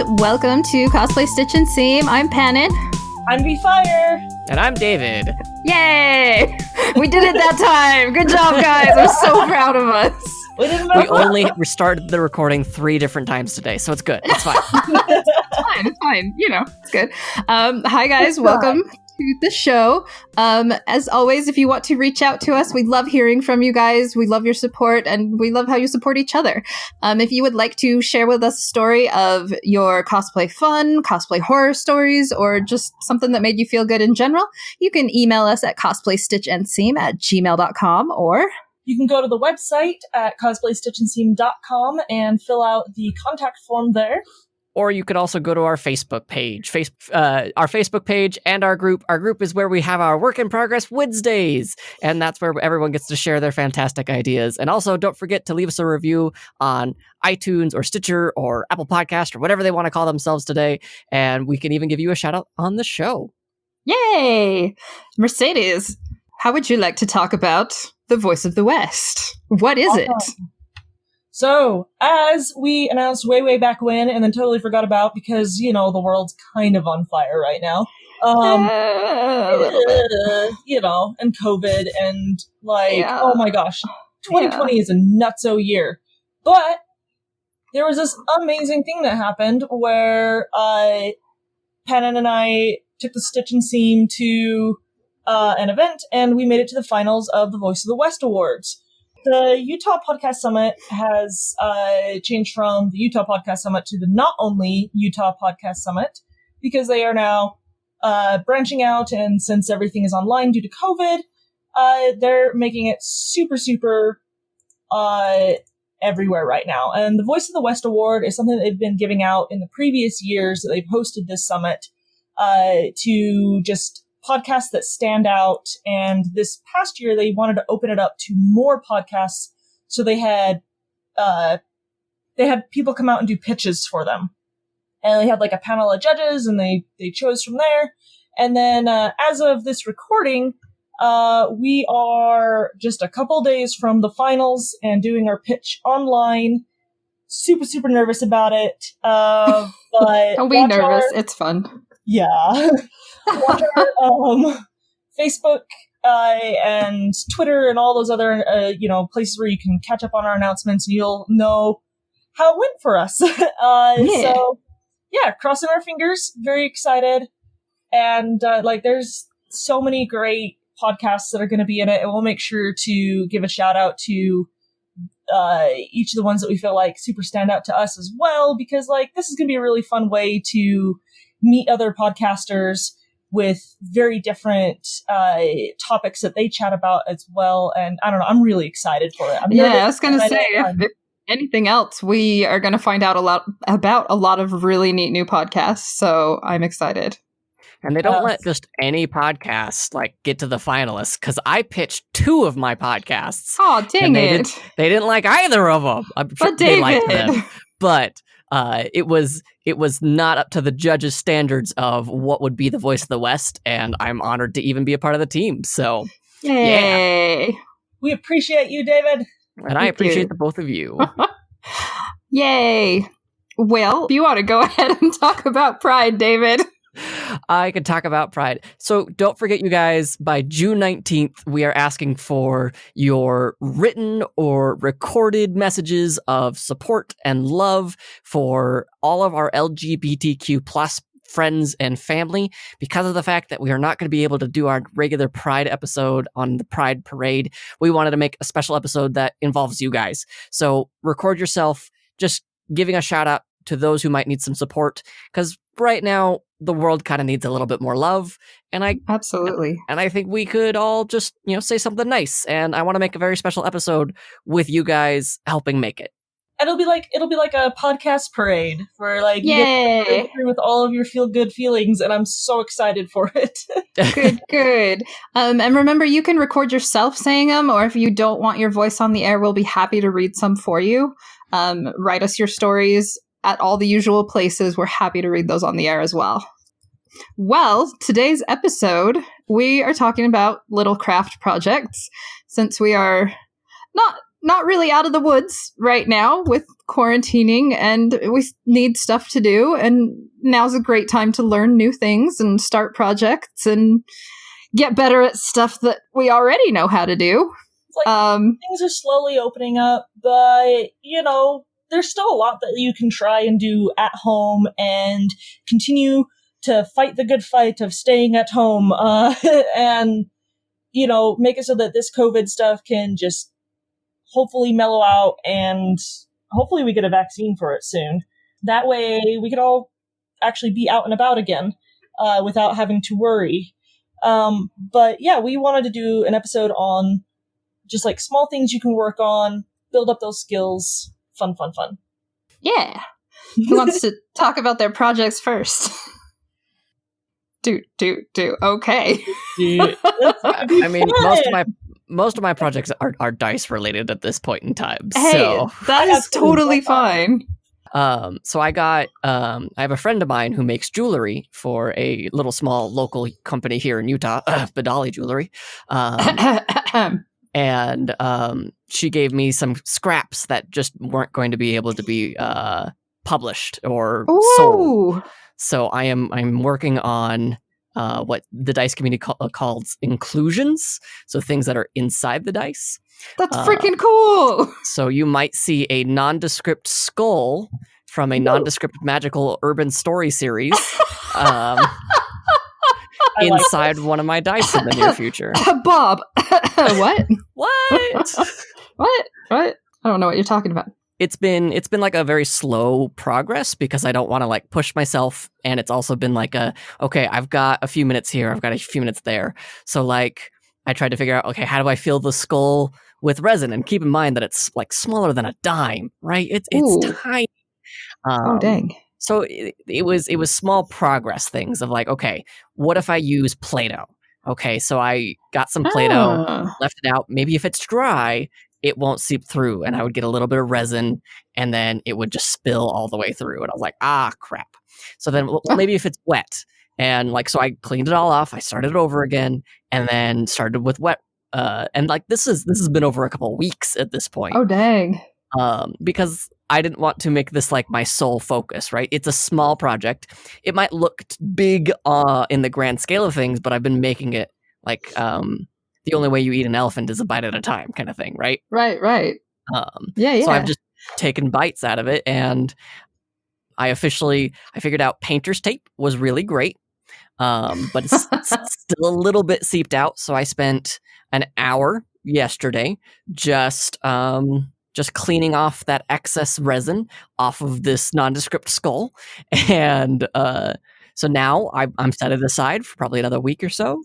welcome to Cosplay Stitch and Seam. I'm Panin. I'm V-Fire. And I'm David. Yay! We did it that time! Good job, guys! I'm so proud of us. We only restarted the recording 3 different times today, so it's good. It's fine. It's fine. You know, it's good. Hi, guys. Welcome to the show. As always, if you want to reach out to us, we love hearing from you guys. We love your support, and we love how you support each other. If you would like to share with us a story of your cosplay fun, cosplay horror stories, or just something that made you feel good in general, you can email us at cosplaystitchandseam@gmail.com, or you can go to the website at cosplaystitchandseam.com and fill out the contact form there. Or you could also go to our Facebook page. Our Facebook page and our group. Our group is where we have our Work in Progress Wednesdays. And that's where everyone gets to share their fantastic ideas. And also, don't forget to leave us a review on iTunes or Stitcher or Apple Podcast or whatever they want to call themselves today. And we can even give you a shout out on the show. Yay! Mercedes, how would you like to talk about the Voice of the West? What is it? So, as we announced way back when, and then totally forgot about because, you know, the world's kind of on fire right now. You know, and COVID, and oh my gosh, 2020 is a nutso year. But there was this amazing thing that happened where Panin and I took the Stitch and Seam to an event, and we made it to the finals of the Voice of the West Awards. The Utah Podcast Summit has changed from the Utah Podcast Summit to the Not Only Utah Podcast Summit, because they are now branching out, and since everything is online due to COVID, they're making it super everywhere right now. And the Voice of the West Award is something that they've been giving out in the previous years that they've hosted this summit to just podcasts that stand out, and this past year they wanted to open it up to more podcasts, so they had people come out and do pitches for them, and they had like a panel of judges, and they chose from there. And then as of this recording, we are just a couple days from the finals and doing our pitch online. Super nervous about it, but don't be nervous. It's fun. Yeah. Watch our Facebook and Twitter and all those other places where you can catch up on our announcements, and you'll know how it went for us. So yeah, crossing our fingers, very excited, and there's so many great podcasts that are going to be in it, and we'll make sure to give a shout out to each of the ones that we feel like super stand out to us as well, because this is going to be a really fun way to meet other podcasters with very different topics that they chat about as well. And I don't know, I'm really excited for it. I was going to say, if anything else, we are going to find out a lot about a lot of really neat new podcasts. So I'm excited. And they don't let just any podcast get to the finalists, because I pitched 2 of my podcasts. Oh, dang it. They didn't like either of them. I'm sure they liked them. But it was not up to the judges' standards of what would be the Voice of the West, and I'm honored to even be a part of the team. So, yay! Yeah. We appreciate you, David. And I appreciate the both of you. Yay! Well, if you want to go ahead and talk about Pride, David. I could talk about Pride. So don't forget, you guys, by June 19th, we are asking for your written or recorded messages of support and love for all of our LGBTQ plus friends and family, because of the fact that we are not going to be able to do our regular Pride episode on the Pride Parade. We wanted to make a special episode that involves you guys. So record yourself just giving a shout out to those who might need some support, because right now the world kind of needs a little bit more love, and I think we could all just say something nice, and I want to make a very special episode with you guys helping make it. And it'll be like a podcast parade where you get through with all of your feel good feelings, and I'm so excited for it. Good. And remember, you can record yourself saying them, or if you don't want your voice on the air, we'll be happy to read some for you. Write us your stories at all the usual places. We're happy to read those on the air as well. Well, today's episode, we are talking about little craft projects, since we are not not really out of the woods right now with quarantining, and we need stuff to do, and now's a great time to learn new things and start projects and get better at stuff that we already know how to do. It's like things are slowly opening up, but, there's still a lot that you can try and do at home and continue to fight the good fight of staying at home, and, make it so that this COVID stuff can just hopefully mellow out, and hopefully we get a vaccine for it soon. That way we can all actually be out and about again, without having to worry. But yeah, we wanted to do an episode on just like small things you can work on, build up those skills. Fun. Yeah. Who wants to talk about their projects first? Do. Okay. I mean, most of my projects are dice related at this point in time. Hey, so that is totally fine. So I have a friend of mine who makes jewelry for a little small local company here in Utah, Badali Jewelry. And she gave me some scraps that just weren't going to be able to be published or sold. So I'm working on what the dice community calls inclusions, so things that are inside the dice. That's freaking cool! So you might see a nondescript skull from a nondescript magical urban story series inside one of my dice in the near future. Bob! What? What? What? I don't know what you're talking about. It's been like a very slow progress because I don't want to like push myself, and it's also been like okay, I've got a few minutes here, I've got a few minutes there. So like I tried to figure out, okay, how do I fill the skull with resin? And keep in mind that it's like smaller than a dime, right? It's tiny. Oh dang. So it was small progress things of like, okay, what if I use Play-Doh? Okay, so I got some Play-Doh, left it out. Maybe if it's dry, it won't seep through, and I would get a little bit of resin, and then it would just spill all the way through. And I was like, crap. So then maybe if it's wet, and like, so I cleaned it all off. I started over again, and then started with wet. And like this has been over a couple of weeks at this point. Oh dang. Because I didn't want to make this like my sole focus, right? It's a small project. It might look big in the grand scale of things, but I've been making it like the only way you eat an elephant is a bite at a time kind of thing, right? Right. Yeah. So I've just taken bites out of it, and I figured out painter's tape was really great, but it's still a little bit seeped out. So I spent an hour yesterday just cleaning off that excess resin off of this nondescript skull. And so now I'm set it aside for probably another week or so.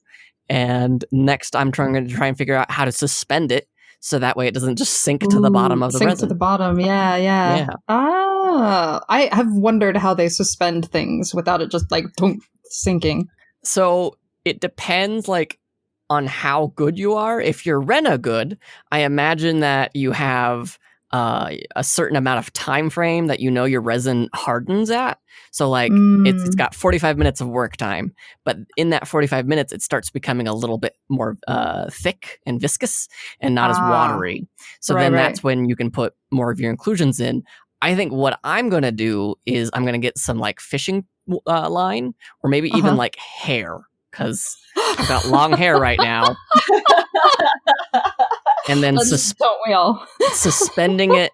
And next I'm trying to figure out how to suspend it so that way it doesn't just sink to the bottom of the resin. Sink to the bottom, yeah. I have wondered how they suspend things without it just like sinking. So it depends like on how good you are. If you're Rena good, I imagine that you have a certain amount of time frame that your resin hardens at. So like it's got 45 minutes of work time, but in that 45 minutes it starts becoming a little bit more thick and viscous and not as watery. So then that's when you can put more of your inclusions in. I think what I'm going to do is I'm going to get some like fishing line, or maybe even like hair, because I've got long hair right now. And then don't we all? Suspending it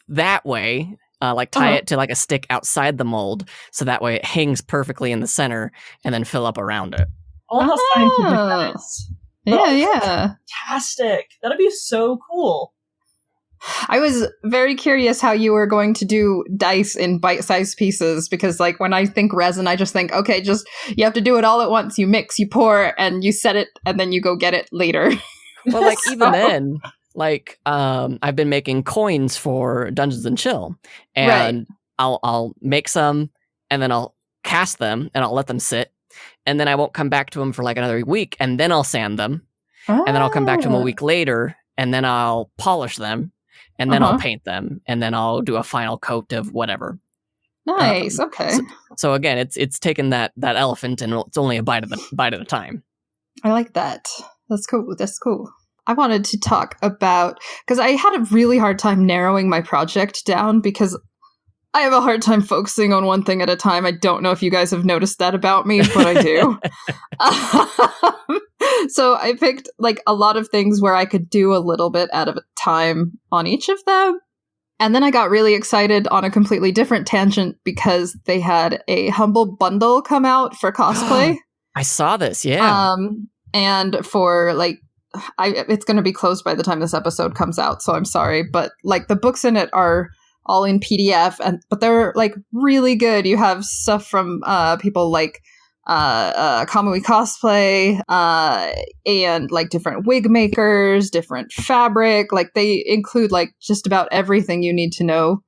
that way, like tie it to like a stick outside the mold, so that way it hangs perfectly in the center, and then fill up around it. Oh, how scientific that is. Yeah. Fantastic. That'd be so cool. I was very curious how you were going to do dice in bite-sized pieces, because like when I think resin, I just think, okay, just you have to do it all at once. You mix, you pour, and you set it, and then you go get it later. Well, like even then, like I've been making coins for Dungeons and Chill, and I'll make some, and then I'll cast them, and I'll let them sit, and then I won't come back to them for like another week, and then I'll sand them, and then I'll come back to them a week later, and then I'll polish them. And then I'll paint them, and then I'll do a final coat of whatever. Nice. Okay. So again, it's taken that elephant, and it's only a bite at a time. I like that. That's cool. I wanted to talk about, because I had a really hard time narrowing my project down because I have a hard time focusing on one thing at a time. I don't know if you guys have noticed that about me, but I do. So I picked like a lot of things where I could do a little bit at a time on each of them. And then I got really excited on a completely different tangent because they had a Humble Bundle come out for cosplay. I saw this, yeah. And for like, it's going to be closed by the time this episode comes out, so I'm sorry. But like the books in it are all in PDF, but they're like really good. You have stuff from people like Kamui Cosplay, and like different wig makers, different fabric. Like they include like just about everything you need to know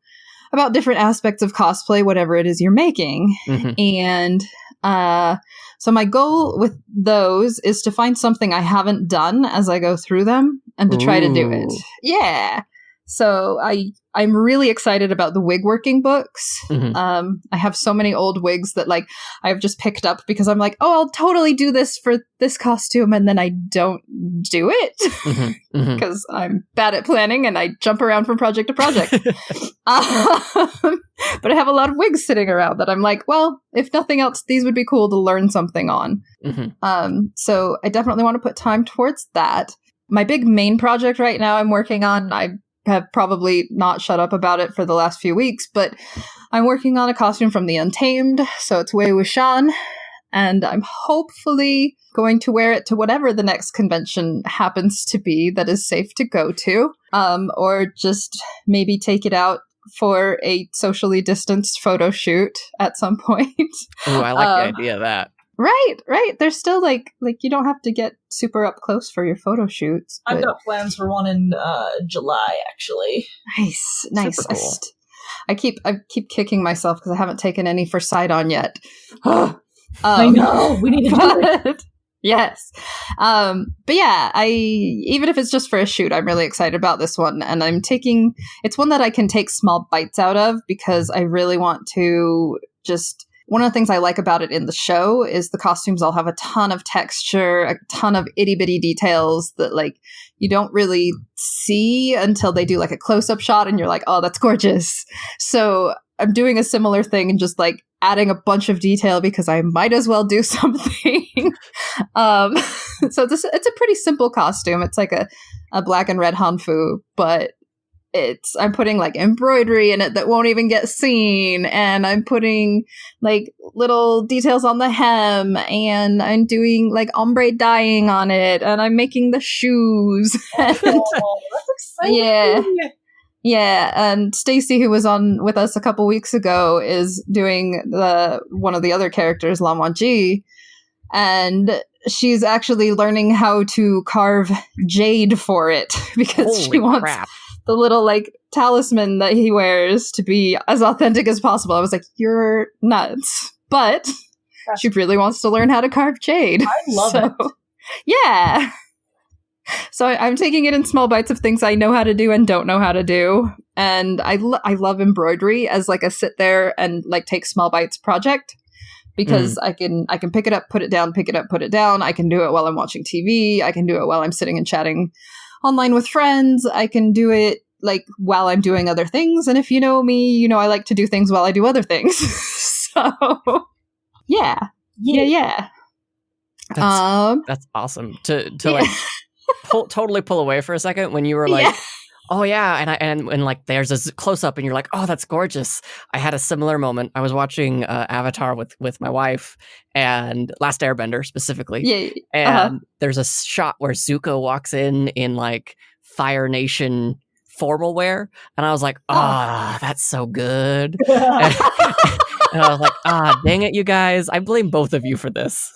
about different aspects of cosplay, whatever it is you're making. And so my goal with those is to find something I haven't done as I go through them and to try to do it. Yeah. So I'm really excited about the wig working books. I have so many old wigs that like I've just picked up because I'm like, oh, I'll totally do this for this costume, and then I don't do it because I'm bad at planning and I jump around from project to project. But I have a lot of wigs sitting around that I'm like, well, if nothing else, these would be cool to learn something on. So I definitely want to put time towards that. My big main project right now I'm working on, I have probably not shut up about it for the last few weeks, but I'm working on a costume from The Untamed, so it's Wei Wuxian, and I'm hopefully going to wear it to whatever the next convention happens to be that is safe to go to, or just maybe take it out for a socially distanced photo shoot at some point. Oh, I like the idea of that. Right. There's still like you don't have to get super up close for your photo shoots. But... I've got plans for one in July, actually. Nice. Super cool. I keep kicking myself because I haven't taken any for side on yet. I know. We need to do it. Yes. But yeah, even if it's just for a shoot, I'm really excited about this one. And it's one that I can take small bites out of because I really want to just... One of the things I like about it in the show is the costumes all have a ton of texture, a ton of itty bitty details that like you don't really see until they do like a close-up shot and you're like, oh, that's gorgeous. So I'm doing a similar thing and just like adding a bunch of detail because I might as well do something. So it's a pretty simple costume. It's like a black and red hanfu, but I'm putting like embroidery in it that won't even get seen, and I'm putting like little details on the hem, and I'm doing like ombre dyeing on it, and I'm making the shoes. That's exciting. Yeah, and Stacy, who was on with us a couple weeks ago, is doing one of the other characters, Lan Wangji, and she's actually learning how to carve jade for it because she wants the little like talisman that he wears to be as authentic as possible. I was like, you're nuts. But she really wants to learn how to carve jade. I love it. Yeah. So I'm taking it in small bites of things I know how to do and don't know how to do. And I love embroidery as like a sit there and like take small bites project. Because I can pick it up, put it down, pick it up, put it down. I can do it while I'm watching TV. I can do it while I'm sitting and chatting online with friends. I can do it like while I'm doing other things. And if you know me, you know I like to do things while I do other things. So yeah. That's awesome to like totally pull away for a second when you were like, oh yeah, and like there's a close up and you're like, oh, that's gorgeous. I had a similar moment. I was watching Avatar with my wife and Last Airbender specifically. And there's a shot where Zuko walks in like Fire Nation formal wear, and I was like, that's so good. And I was like, dang it, you guys. I blame both of you for this.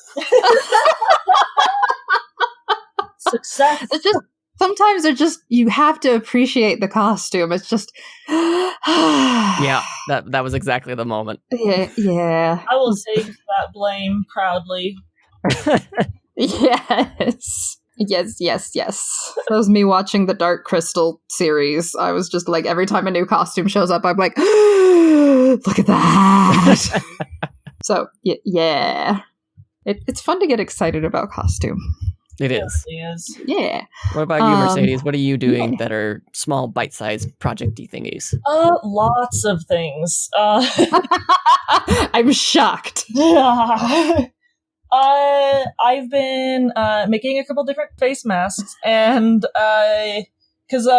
Success. It's just sometimes you have to appreciate the costume. It's just yeah, that was exactly the moment. Yeah. I will take that blame proudly. Yes. That was me watching the Dark Crystal series. I was just like, every time a new costume shows up, I'm like, look at that. So yeah, it's fun to get excited about costume. It is. It really is. Yeah. What about you, Mercedes? What are you doing that are small, bite-sized project-y thingies? Lots of things. I'm shocked. I've been making a couple different face masks, and because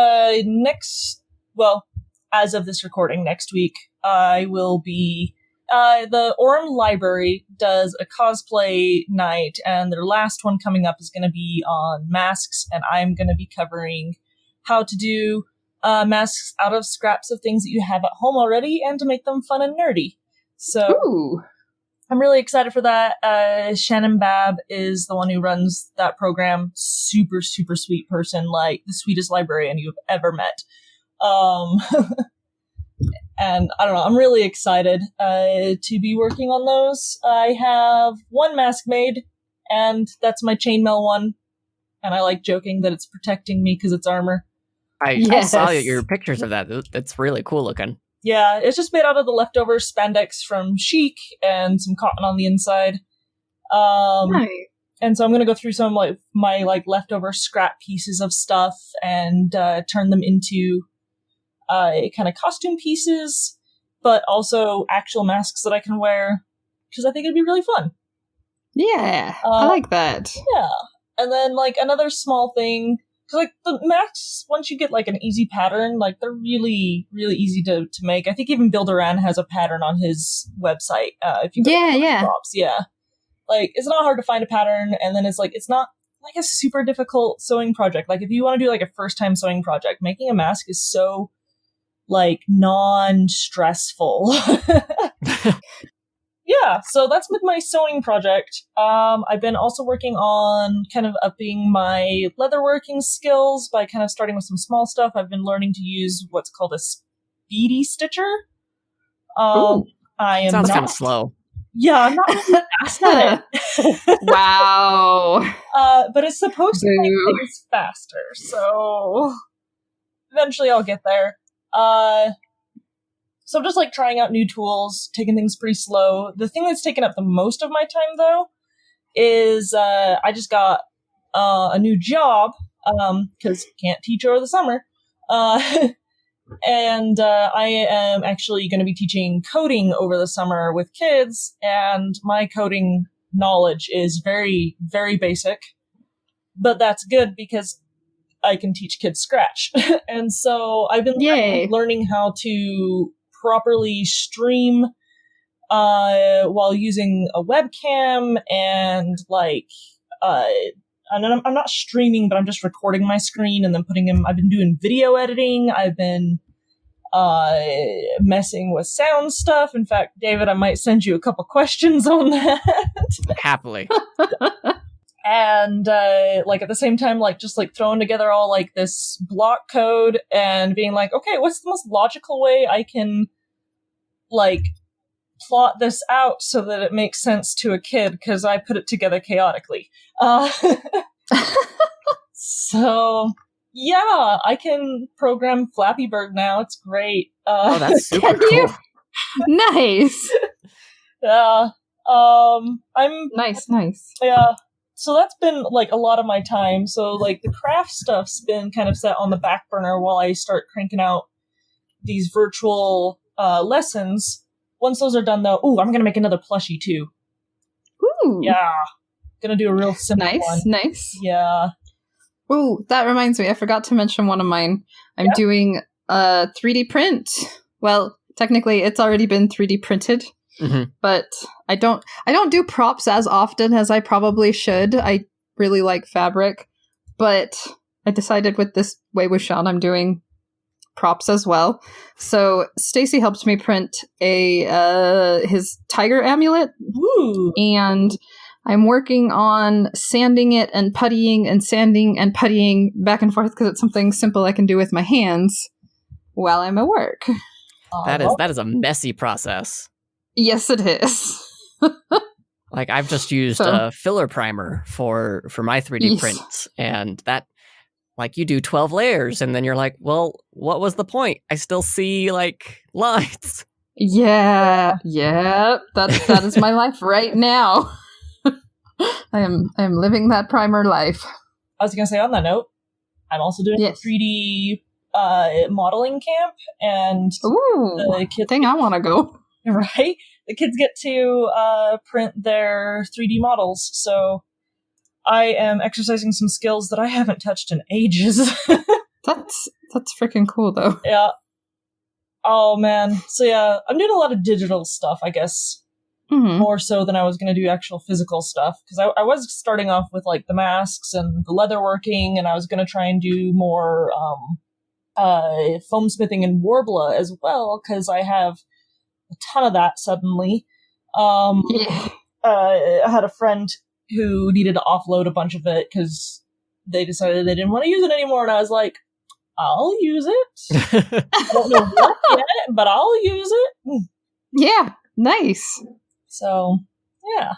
as of this recording, next week I will be. The Orem Library does a cosplay night, and their last one coming up is going to be on masks, and I'm going to be covering how to do masks out of scraps of things that you have at home already, and to make them fun and nerdy. So Ooh. I'm really excited for that. Shannon Babb is the one who runs that program. Super, super sweet person, like the sweetest librarian you've ever met. And I don't know, I'm really excited to be working on those. I have one mask made, and that's my chainmail one. And I like joking that it's protecting me because it's armor. I saw your pictures of that. That's really cool looking. Yeah, it's just made out of the leftover spandex from Chic and some cotton on the inside. Nice. And so I'm going to go through some of my leftover scrap pieces of stuff and turn them into kind of costume pieces, but also actual masks that I can wear, because I think it'd be really fun. Yeah, I like that. Yeah. And then another small thing, because the masks, once you get an easy pattern, they're really, really easy to make. I think even Bill Duran has a pattern on his website. If you props, yeah. It's not hard to find a pattern, and then it's not a super difficult sewing project. If you want to do a first time sewing project, making a mask is so non-stressful. Yeah, so that's with my sewing project. I've been also working on kind of upping my leatherworking skills by kind of starting with some small stuff. I've been learning to use what's called a speedy stitcher. I am sounds kind of slow. Yeah, I'm not really fast at it. Wow. But it's supposed to make things faster, so eventually I'll get there. So I'm just trying out new tools, taking things pretty slow. The thing that's taken up the most of my time, though, is I just got a new job, because can't teach over the summer. And I am actually going to be teaching coding over the summer with kids, and my coding knowledge is very, very basic. But that's good because I can teach kids Scratch. And so I've been learning how to properly stream while using a webcam, and I'm not streaming, but I'm just recording my screen and then I've been doing video editing. I've been messing with sound stuff. In fact, David, I might send you a couple questions on that. Happily. And at the same time, just throwing together all this block code and being okay, what's the most logical way I can plot this out so that it makes sense to a kid, because I put it together chaotically. So yeah, I can program Flappy Bird now. It's great. Oh, that's super cool. Nice. Yeah. I'm nice. Yeah. So that's been a lot of my time. So the craft stuff's been kind of set on the back burner while I start cranking out these virtual lessons. Once those are done, though, I'm gonna make another plushie too. Ooh. Yeah. Gonna do a real simple one. Nice. Yeah. Ooh, that reminds me. I forgot to mention one of mine. I'm doing a 3D print. Well, technically, it's already been 3D printed. Mm-hmm. But I don't do props as often as I probably should. I really like fabric, but I decided with this Wei Wuxian I'm doing props as well. So Stacy helped me print his tiger amulet. Ooh. And I'm working on sanding it and puttying and sanding and puttying back and forth because it's something simple I can do with my hands while I'm at work. That is a messy process. Yes, it is. I've just used a filler primer for my 3D prints, and that, you do 12 layers, and then you're like, well, what was the point? I still see, lines. Yeah, that is my life right now. I am living that primer life. I was going to say, on that note, I'm also doing a 3D modeling camp, and the kids I want to go. Right? The kids get to print their 3D models, so I am exercising some skills that I haven't touched in ages. That's freaking cool, though. Yeah. Oh, man. So, yeah, I'm doing a lot of digital stuff, I guess. Mm-hmm. More so than I was going to do actual physical stuff. Because I was starting off with, like, the masks and the leatherworking, and I was going to try and do more foam smithing and Warbler as well, because I have a ton of that suddenly. I had a friend who needed to offload a bunch of it because they decided they didn't want to use it anymore, and I was like, I'll use it. I don't know what yet, but I'll use it. Yeah, nice. So, yeah.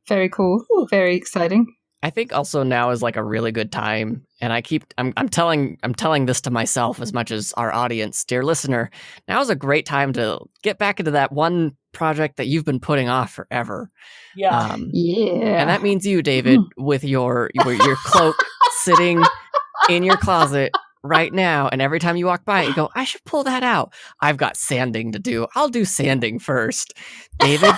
Very cool. Ooh. Very exciting. I think also now is like a really good time, and I'm telling this to myself as much as our audience, dear listener. Now is a great time to get back into that one project that you've been putting off forever. Yeah, and that means you, David, with your cloak sitting in your closet right now, and every time you walk by, you go, I should pull that out. I've got sanding to do. I'll do sanding first. David,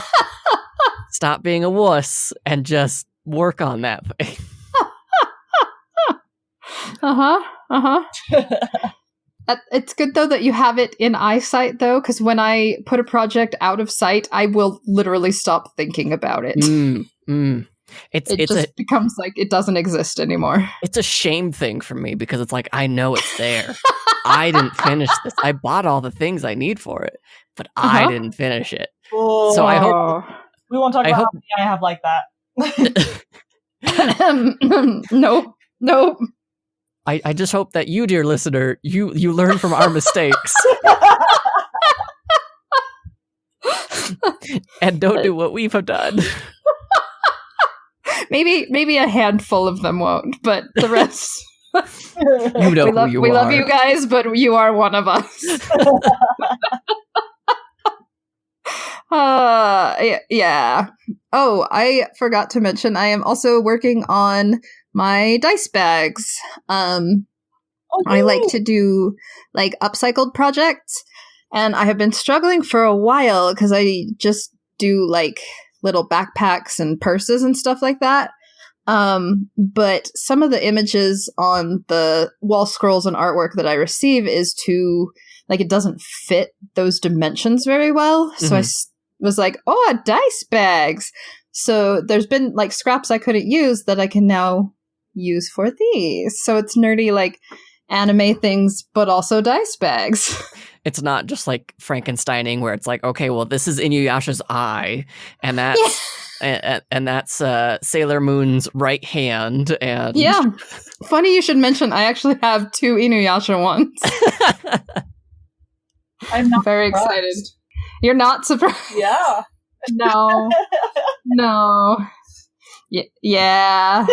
stop being a wuss and just work on that thing. It's good, though, that you have it in eyesight, though, because when I put a project out of sight, I will literally stop thinking about it. It just becomes like it doesn't exist anymore. It's a shame thing for me because it's like, I know it's there. I didn't finish this. I bought all the things I need for it, but I didn't finish it. Oh. So I hope... We won't talk about how many I have like that. Nope. I just hope that you, dear listener, you learn from our mistakes. And don't do what we've done. Maybe a handful of them won't, but the rest... You know who you are. We love you guys, but you are one of us. Yeah. Oh, I forgot to mention, I am also working on my dice bags. I like to do like upcycled projects, and I have been struggling for a while because I just do like little backpacks and purses and stuff like that. But some of the images on the wall scrolls and artwork that I receive is too, like, it doesn't fit those dimensions very well. So I was like, dice bags. So there's been like scraps I couldn't use that I can now use for these. So it's nerdy, like anime things, but also dice bags. It's not just like Frankensteining where it's like, okay, well, this is Inuyasha's eye, and that's and that's Sailor Moon's right hand. And yeah, funny you should mention. I actually have 2 Inuyasha ones. I'm not very excited. You're not surprised? Yeah. No. Yeah.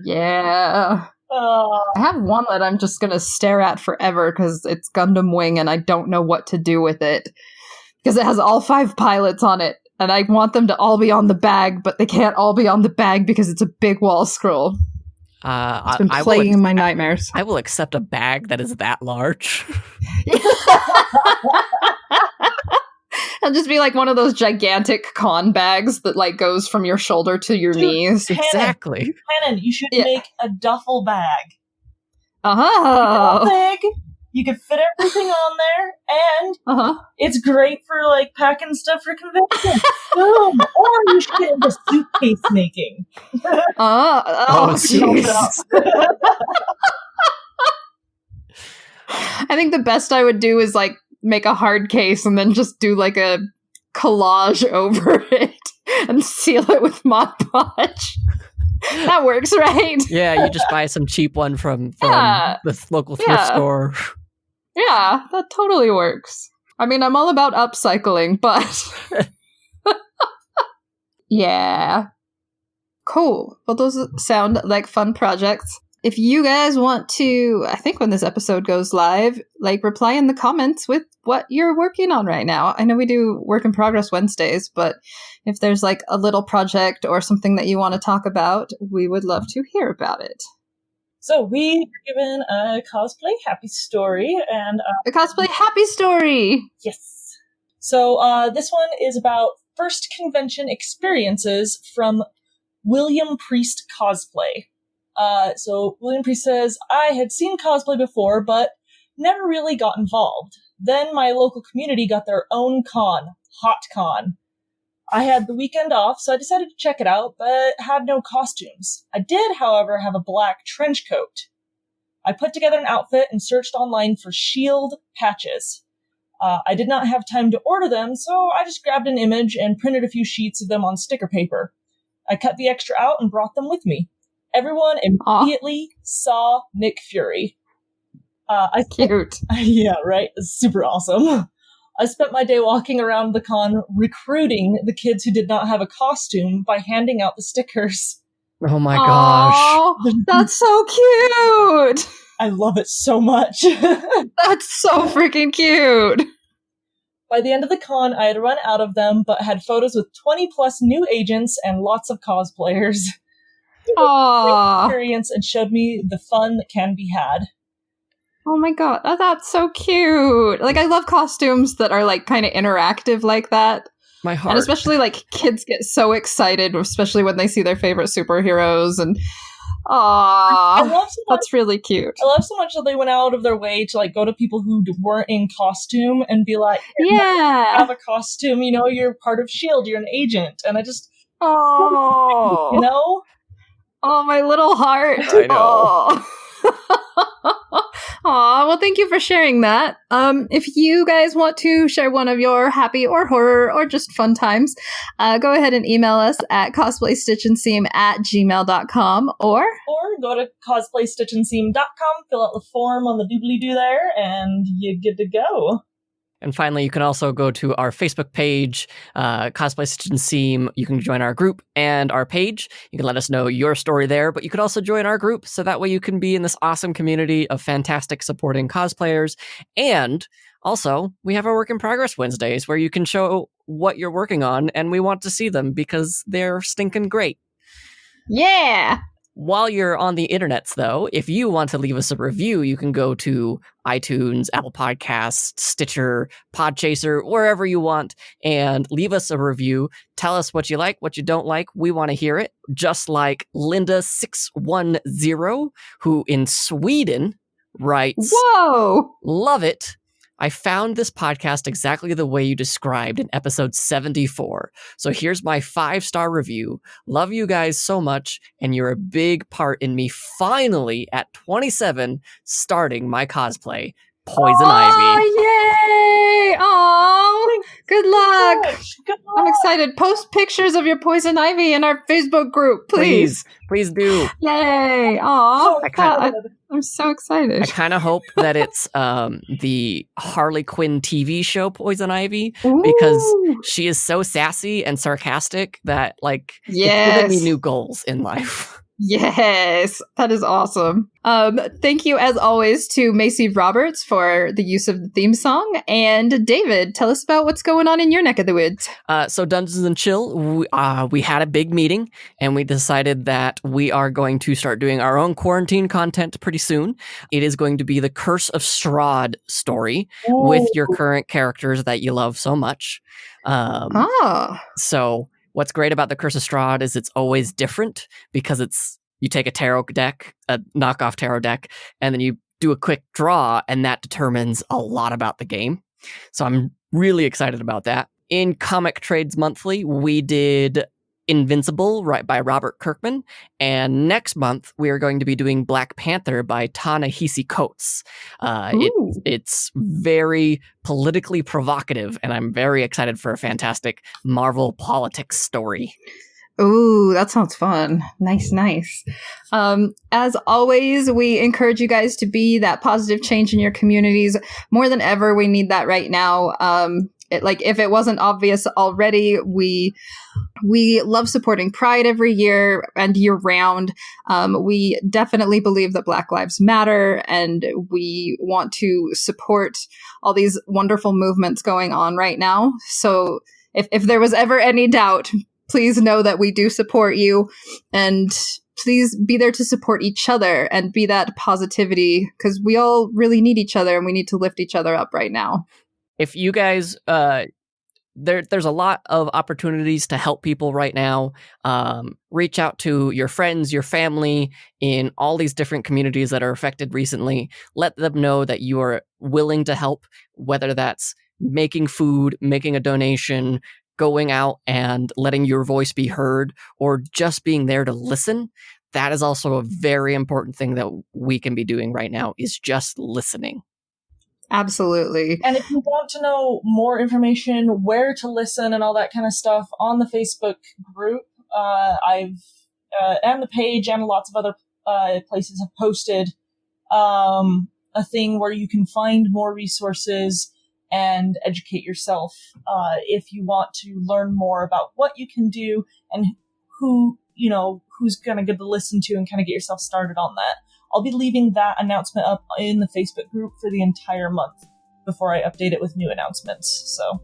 Yeah. I have one that I'm just going to stare at forever because it's Gundam Wing and I don't know what to do with it. Because it has all 5 pilots on it. And I want them to all be on the bag, but they can't all be on the bag because it's a big wall scroll. It's been plaguing my nightmares. I will accept a bag that is that large. It'll just be like one of those gigantic con bags that like goes from your shoulder to your knees. Exactly. Hannon, you should make a duffel bag. Oh. Big. You can fit everything on there, and it's great for like packing stuff for convention. Boom! Or you should get into suitcase making. Jeez. I think the best I would do is like make a hard case and then just do like a collage over it and seal it with Mod Podge. That works, right? Yeah, you just buy some cheap one from the local thrift store. Yeah, that totally works. I mean, I'm all about upcycling, but... yeah. Cool. Well, those sound like fun projects. if you guys want to, I think when this episode goes live, like reply in the comments with what you're working on right now. I know we do work in progress Wednesdays, but if there's like a little project or something that you want to talk about, we would love to hear about it. So we were given a cosplay happy story, and A cosplay happy story. yes. So this one is about first convention experiences from William Priest Cosplay. So William Priest says, I had seen cosplay before, but never really got involved. Then my local community got their own con, HotCon. I had the weekend off, so I decided to check it out, but had no costumes. I did, however, have a black trench coat. I put together an outfit and searched online for shield patches. I did not have time to order them, so I just grabbed an image and printed a few sheets of them on sticker paper. I cut the extra out and brought them with me. Everyone immediately saw Nick Fury. Cute. Yeah, right? It's super awesome. I spent my day walking around the con recruiting the kids who did not have a costume by handing out the stickers. Oh my gosh. That's so cute. I love it so much. That's so freaking cute. By the end of the con, I had run out of them, but had photos with 20 plus new agents and lots of cosplayers. It was a great experience and showed me the fun that can be had. Oh my god, that's so cute. Like, I love costumes that are like kind of interactive like that. My heart. And especially like kids get so excited, especially when they see their favorite superheroes. And that's really cute. I love so much that they went out of their way to like go to people who weren't in costume and be like, yeah, have a costume, you know, you're part of S.H.I.E.L.D., you're an agent. And I just, you know? Oh, my little heart. I know. Aw, well, thank you for sharing that. If you guys want to share one of your happy or horror or just fun times, go ahead and email us at cosplaystitchandseam@gmail.com or go to cosplaystitchandseam.com, fill out the form on the doobly-doo there, and you're good to go. And finally, you can also go to our Facebook page, Cosplay Stitch and Seam. You can join our group and our page. You can let us know your story there, but you could also join our group so that way you can be in this awesome community of fantastic supporting cosplayers. And also, we have our Work in Progress Wednesdays where you can show what you're working on, and we want to see them because they're stinking great. Yeah! While you're on the internets, though, if you want to leave us a review, you can go to iTunes, Apple Podcasts, Stitcher, Podchaser, wherever you want, and leave us a review. Tell us what you like, what you don't like. We want to hear it. Just like Linda610, who in Sweden writes, "Whoa! Love it. I found this podcast exactly the way you described in episode 74. So here's my 5-star review. Love you guys so much, and you're a big part in me finally at 27 starting my cosplay. Poison Ivy." Yay! Oh, good luck. Good luck. I'm excited. Post pictures of your Poison Ivy in our Facebook group, please. Please do. Yay! Aw, So I'm so excited. I kind of hope that it's the Harley Quinn TV show Poison Ivy, because she is so sassy and sarcastic that, like, it's giving me new goals in life. Yes, that is awesome. Thank you, as always, to Macy Roberts for the use of the theme song. And David, tell us about what's going on in your neck of the woods. So Dungeons and Chill, we had a big meeting, and we decided that we are going to start doing our own quarantine content pretty soon. It is going to be the Curse of Strahd story with your current characters that you love so much. So what's great about the Curse of Strahd is it's always different because you take a tarot deck, a knockoff tarot deck, and then you do a quick draw, and that determines a lot about the game. So I'm really excited about that. In Comic Trades Monthly, we did Invincible by Robert Kirkman, and next month we are going to be doing Black Panther by Ta-Nehisi Coates. It's very politically provocative, and I'm very excited for a fantastic Marvel politics story. Ooh, that sounds fun. Nice. As always, we encourage you guys to be that positive change in your communities. More than ever, we need that right now. if it wasn't obvious already, we love supporting Pride every year and year round. We definitely believe that Black Lives Matter, and we want to support all these wonderful movements going on right now. So if there was ever any doubt, please know that we do support you, and please be there to support each other and be that positivity, because we all really need each other and we need to lift each other up right now. If you guys, there's a lot of opportunities to help people right now. Reach out to your friends, your family in all these different communities that are affected recently. Let them know that you are willing to help, whether that's making food, making a donation, going out and letting your voice be heard, or just being there to listen. That is also a very important thing that we can be doing right now, is just listening. Absolutely. And if you want to know more information, where to listen and all that kind of stuff, on the Facebook group, and the page and lots of other places have posted a thing where you can find more resources and educate yourself if you want to learn more about what you can do and who's going to get to listen to, and kind of get yourself started on that. I'll be leaving that announcement up in the Facebook group for the entire month before I update it with new announcements. So,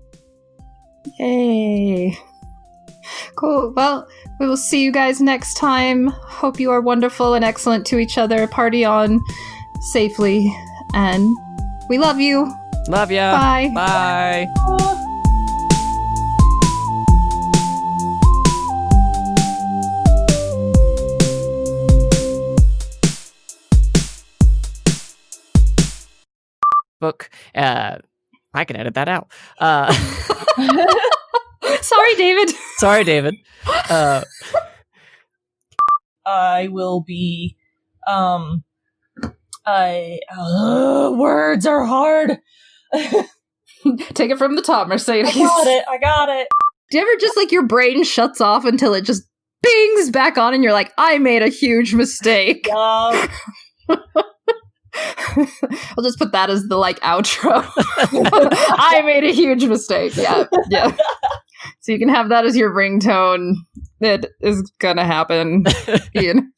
yay. Cool. Well, we will see you guys next time. Hope you are wonderful and excellent to each other. Party on safely. And we love you. Love ya. Bye. Bye. Book. I can edit that out. Sorry, David. Sorry, David. I will be. Words are hard. Take it from the top, Mercedes. I got it. Do you ever just your brain shuts off until it just bings back on and you're like, I made a huge mistake? I'll just put that as the outro. I made a huge mistake. Yeah. So you can have that as your ringtone. It is gonna happen, Ian.